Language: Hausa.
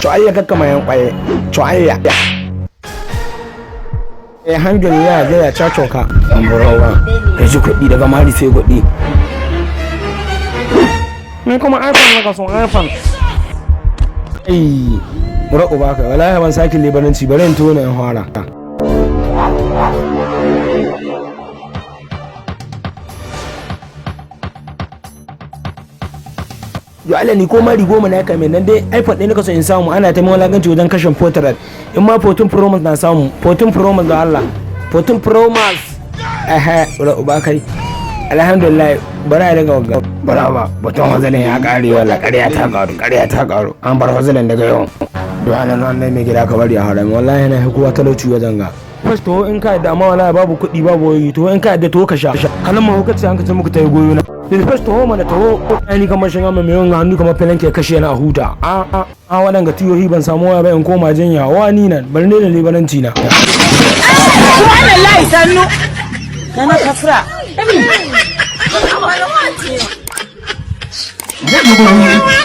Co'ayya kakka mayan kwaye. Co'ayya. Hankali ya ga ya cacoka. Amburawa. Ka ji kuɗi daga mari sai kuɗi. Ni kuma iPhone na kaso iPhone. Mura uba ka wallahi ban saki libananci bari in tona in fara. Yo Allah ni ko mari goma na kame nan dai iPhone ɗin naka so in samu ana ta mawalaganci wajen kashin portrait in ma 14 Pro Max na samu 14 Pro Max da Allah 14 Pro Max mura uba kai alhamdulillah bara ya daga wagga bara ba batun wazalin ya kare wala ƙarya ta karu an bar wazalin daga yau to ana nan mai gida ka bari a harami wallahi na hukuwa talauci wajen ga first to in ka da amma wallahi babu kuɗi babu wayi to in ka da to ka sha halin ma hukaci an ka ce muku tayi goyo na first to mana to ni kamar shin amma mai yawan hannu kamar filan ke kashe na a huta a wadan ga tiyoyi ban samu waya ba in koma jinya wani nan bar ne da libananci na subhanallahi sannu kana kafra What